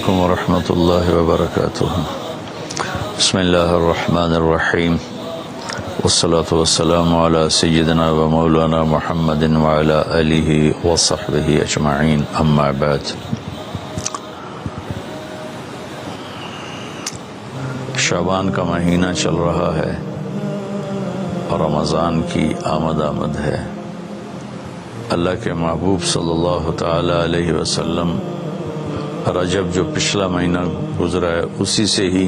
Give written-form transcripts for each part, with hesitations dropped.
علیکم ورحمۃ اللہ وبرکاتہ۔ بسم اللہ الرحمن الرحیم، والصلاة والسلام علی سیدنا و مولانا محمد وعلی آلہ وصحبہ اجمعین، اما بعد۔ شعبان کا مہینہ چل رہا ہے اور رمضان کی آمد ہے۔ اللہ کے محبوب صلی اللہ تعالی علیہ وسلم رجب جو پچھلا مہینہ گزرا ہے اسی سے ہی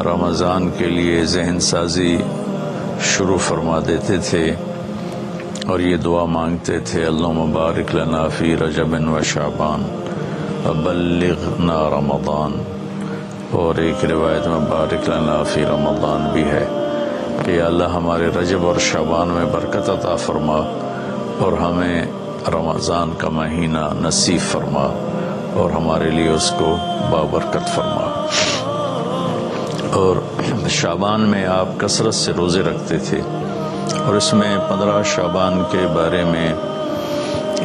رمضان کے لیے ذہن سازی شروع فرما دیتے تھے اور یہ دعا مانگتے تھے، اللہم بارک لنا فی رجب و شعبان وبلغنا رمضان، اور ایک روایت میں بارک لنا فی رمضان بھی ہے کہ اللہ ہمارے رجب اور شعبان میں برکت عطا فرما اور ہمیں رمضان کا مہینہ نصیب فرما اور ہمارے لیے اس کو بابرکت فرما۔ اور شعبان میں آپ کثرت سے روزے رکھتے تھے اور اس میں 15 شعبان کے بارے میں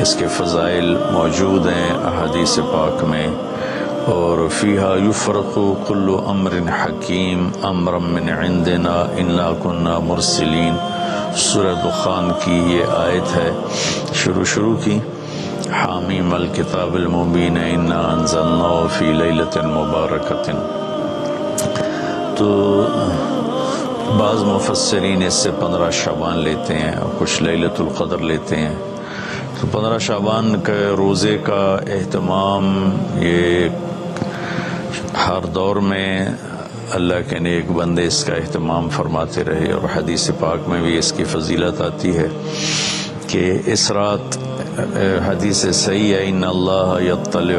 اس کے فضائل موجود ہیں احادیث پاک میں، اور فیہا یفرق کل امر حکیم امرا من عندنا انا کنا مرسلین، سورہ دخان کی یہ آیت ہے شروع کی، حامیم الکتاب المبین انا انزلناہ فی لیلۃ مبارکۃ۔ تو بعض مفسرین اس سے 15 شعبان لیتے ہیں اور کچھ لیلۃ القدر لیتے ہیں۔ تو 15 شعبان کے روزے کا اہتمام یہ ہر دور میں اللہ کے نیک بندے اس کا اہتمام فرماتے رہے، اور حدیث پاک میں بھی اس کی فضیلت آتی ہے کہ اس رات حدیث صحیح ہے، ان اللہ یطلع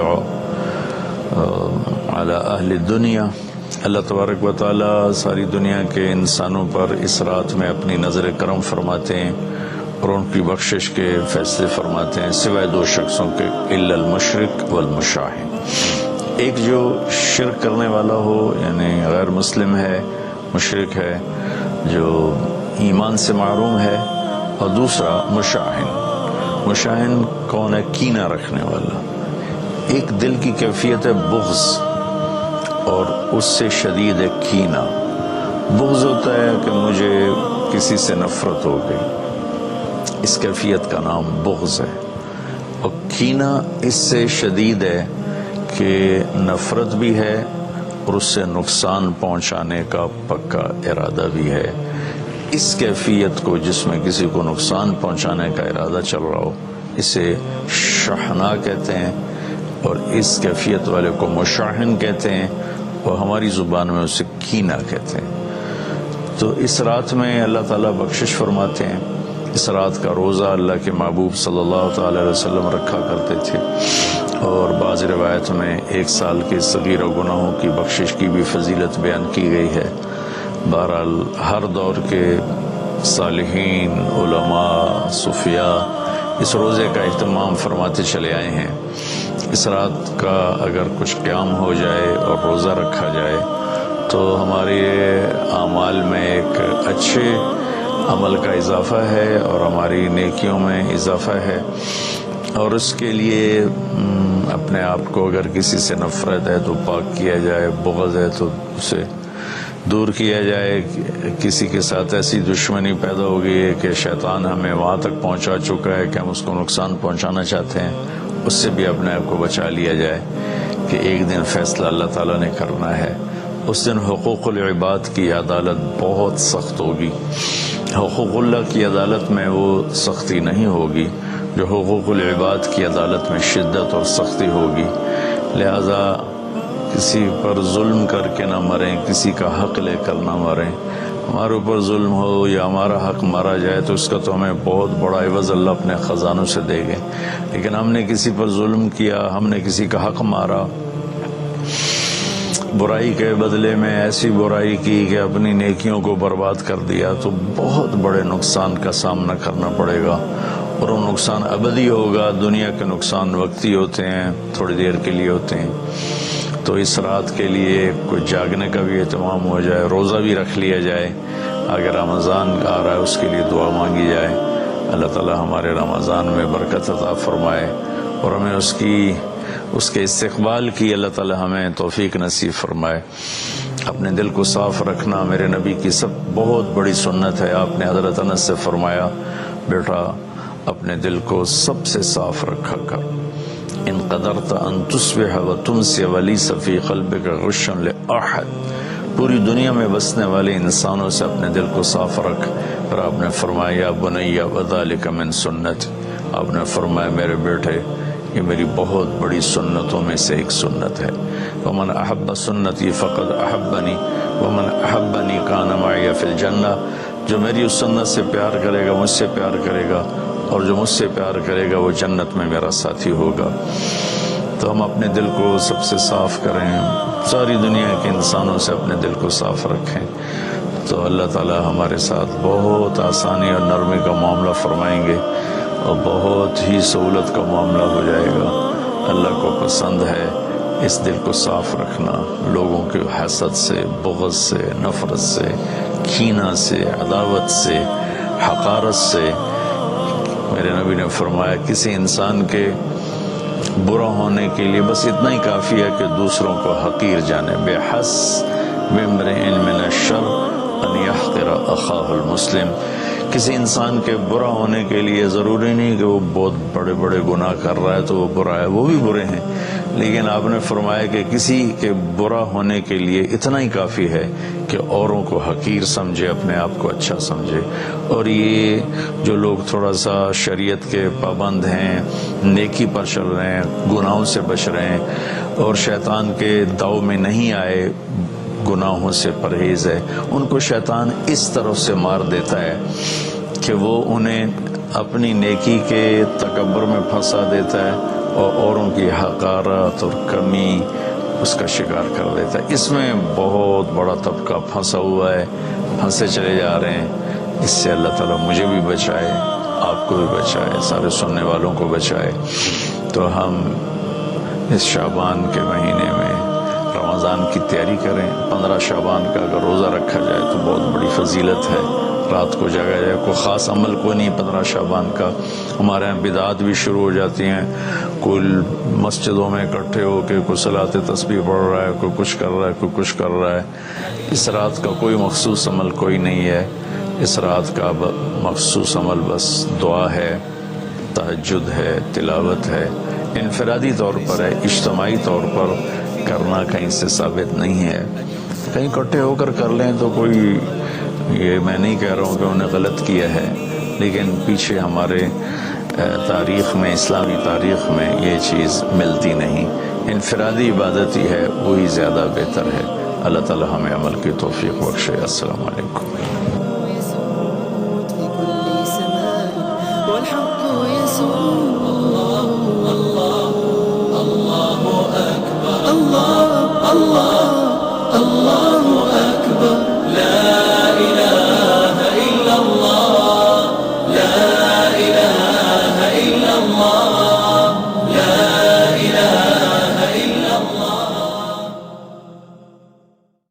علی اہل الدنیا، اللہ تبارک و تعالی ساری دنیا کے انسانوں پر اس رات میں اپنی نظر کرم فرماتے ہیں اور ان کی بخشش کے فیصلے فرماتے ہیں، سوائے 2 شخصوں کے، الا المشرک والمشاہن، ایک جو شرک کرنے والا ہو یعنی غیر مسلم ہے، مشرک ہے جو ایمان سے محروم ہے، اور دوسرا مشاہن کون ہے؟ کینہ رکھنے والا، ایک دل کی کیفیت ہے بغض اور اس سے شدید ہے کینہ۔ بغض ہوتا ہے کہ مجھے کسی سے نفرت ہو گئی، اس کیفیت کا نام بغض ہے، اور کینہ اس سے شدید ہے کہ نفرت بھی ہے اور اس سے نقصان پہنچانے کا پکا ارادہ بھی ہے۔ اس کیفیت کو، جس میں کسی کو نقصان پہنچانے کا ارادہ چل رہا ہو، اسے شحناء کہتے ہیں، اور اس کیفیت والے کو مشاحن کہتے ہیں، اور ہماری زبان میں اسے کینہ کہتے ہیں۔ تو اس رات میں اللہ تعالیٰ بخشش فرماتے ہیں۔ اس رات کا روزہ اللہ کے محبوب صلی اللہ تعالی علیہ وسلم رکھا کرتے تھے، اور بعض روایت میں 1 سال کے صغیرہ گناہوں کی بخشش کی بھی فضیلت بیان کی گئی ہے۔ بہرحال ہر دور کے صالحین، علماء، صوفیاء اس روزے کا اہتمام فرماتے چلے آئے ہیں۔ اس رات کا اگر کچھ قیام ہو جائے اور روزہ رکھا جائے تو ہمارے اعمال میں ایک اچھے عمل کا اضافہ ہے اور ہماری نیکیوں میں اضافہ ہے، اور اس کے لیے اپنے آپ کو اگر کسی سے نفرت ہے تو پاک کیا جائے، بغض ہے تو اسے دور کیا جائے، کسی کے ساتھ ایسی دشمنی پیدا ہو گئی ہے کہ شیطان ہمیں وہاں تک پہنچا چکا ہے کہ ہم اس کو نقصان پہنچانا چاہتے ہیں، اس سے بھی اپنے آپ کو بچا لیا جائے کہ ایک دن فیصلہ اللہ تعالیٰ نے کرنا ہے۔ اس دن حقوق العباد کی عدالت بہت سخت ہوگی، حقوق اللہ کی عدالت میں وہ سختی نہیں ہوگی جو حقوق العباد کی عدالت میں شدت اور سختی ہوگی۔ لہذا کسی پر ظلم کر کے نہ مریں، کسی کا حق لے کر نہ مریں۔ ہمارے اوپر ظلم ہو یا ہمارا حق مارا جائے تو اس کا تو ہمیں بہت بڑا عوض اللہ اپنے خزانوں سے دے گے، لیکن ہم نے کسی پر ظلم کیا، ہم نے کسی کا حق مارا، برائی کے بدلے میں ایسی برائی کی کہ اپنی نیکیوں کو برباد کر دیا، تو بہت بڑے نقصان کا سامنا کرنا پڑے گا، اور وہ نقصان ابدی ہوگا۔ دنیا کے نقصان وقتی ہوتے ہیں، تھوڑی دیر کے لیے ہوتے ہیں۔ تو اس رات کے لیے کچھ جاگنے کا بھی اہتمام ہو جائے، روزہ بھی رکھ لیا جائے، اگر رمضان آ رہا ہے اس کے لیے دعا مانگی جائے، اللہ تعالی ہمارے رمضان میں برکت عطا فرمائے اور ہمیں اس کی اس کے استقبال کی اللہ تعالی ہمیں توفیق نصیب فرمائے۔ اپنے دل کو صاف رکھنا میرے نبی کی بہت بڑی سنت ہے۔ آپ نے حضرت انس سے فرمایا، بیٹا اپنے دل کو سب سے صاف رکھا کر، ان قدرت ان تصبح وتمسی ولیس فی قلبک غش لأحد، پوری دنیا میں بسنے والے انسانوں سے اپنے دل کو صاف رکھ۔ پھر آپ نے فرمایا بنی وذالک من سنت، آپ نے فرمایا میرے بیٹے یہ میری بہت بڑی سنتوں میں سے ایک سنت ہے۔ ومن احب سنتی فقد احبنی ومن احبنی کان معی فی الجنہ، جو میری اس سنت سے پیار کرے گا مجھ سے پیار کرے گا، اور جو مجھ سے پیار کرے گا وہ جنت میں میرا ساتھی ہوگا۔ تو ہم اپنے دل کو سب سے صاف کریں، ساری دنیا کے انسانوں سے اپنے دل کو صاف رکھیں، تو اللہ تعالی ہمارے ساتھ بہت آسانی اور نرمی کا معاملہ فرمائیں گے، اور بہت ہی سہولت کا معاملہ ہو جائے گا۔ اللہ کو پسند ہے اس دل کو صاف رکھنا، لوگوں کے حسد سے، بغض سے، نفرت سے، کینہ سے، عداوت سے، حقارت سے۔ میرے نبی نے فرمایا کسی انسان کے برا ہونے کے لیے بس اتنا ہی کافی ہے کہ دوسروں کو حقیر جانے، بحسب امرئ من الشر ان یحقر اخاہ المسلم، کسی انسان کے برا ہونے کے لیے ضروری نہیں کہ وہ بہت بڑے بڑے گناہ کر رہا ہے تو وہ برا ہے، وہ بھی برے ہیں، لیکن آپ نے فرمایا کہ کسی کے برا ہونے کے لیے اتنا ہی کافی ہے کہ اوروں کو حقیر سمجھے، اپنے آپ کو اچھا سمجھے۔ اور یہ جو لوگ تھوڑا سا شریعت کے پابند ہیں، نیکی پر چل رہے ہیں، گناہوں سے بچ رہے ہیں، اور شیطان کے داؤ میں نہیں آئے، گناہوں سے پرہیز ہے، ان کو شیطان اس طرف سے مار دیتا ہے کہ وہ انہیں اپنی نیکی کے تکبر میں پھنسا دیتا ہے، اور اوروں کی حقارت اور کمی اس کا شکار کر دیتا ہے۔ اس میں بہت بڑا طبقہ پھنسا ہوا ہے، پھنسے چلے جا رہے ہیں۔ اس سے اللہ تعالیٰ مجھے بھی بچائے، آپ کو بھی بچائے، سارے سننے والوں کو بچائے۔ تو ہم اس شعبان کے مہینے میں رمضان کی تیاری کریں۔ 15 شعبان کا اگر روزہ رکھا جائے تو بہت بڑی فضیلت ہے، رات کو جاگا جائے، کوئی خاص عمل کوئی نہیں 15 شعبان کا۔ ہمارے یہاں بدعات بھی شروع ہو جاتی ہیں، کوئی مسجدوں میں اکٹھے ہو کے کوئی صلاۃ تسبیح پڑھ رہا ہے، کوئی کچھ کر رہا ہے، کوئی کچھ کر رہا ہے۔ اس رات کا کوئی مخصوص عمل کوئی نہیں ہے، اس رات کا مخصوص عمل بس دعا ہے، تہجد ہے، تلاوت ہے، انفرادی طور پر ہے، اجتماعی طور پر کرنا کہیں سے ثابت نہیں ہے۔ کہیں اکٹھے ہو کر کر لیں تو کوئی، یہ میں نہیں کہہ رہا ہوں کہ انہیں غلط کیا ہے، لیکن پیچھے ہمارے تاریخ میں، اسلامی تاریخ میں یہ چیز ملتی نہیں۔ انفرادی عبادت ہی ہے، وہی زیادہ بہتر ہے۔ اللہ تعالی ہمیں عمل کی توفیق بخشے۔ السلام علیکم۔ والحق يسود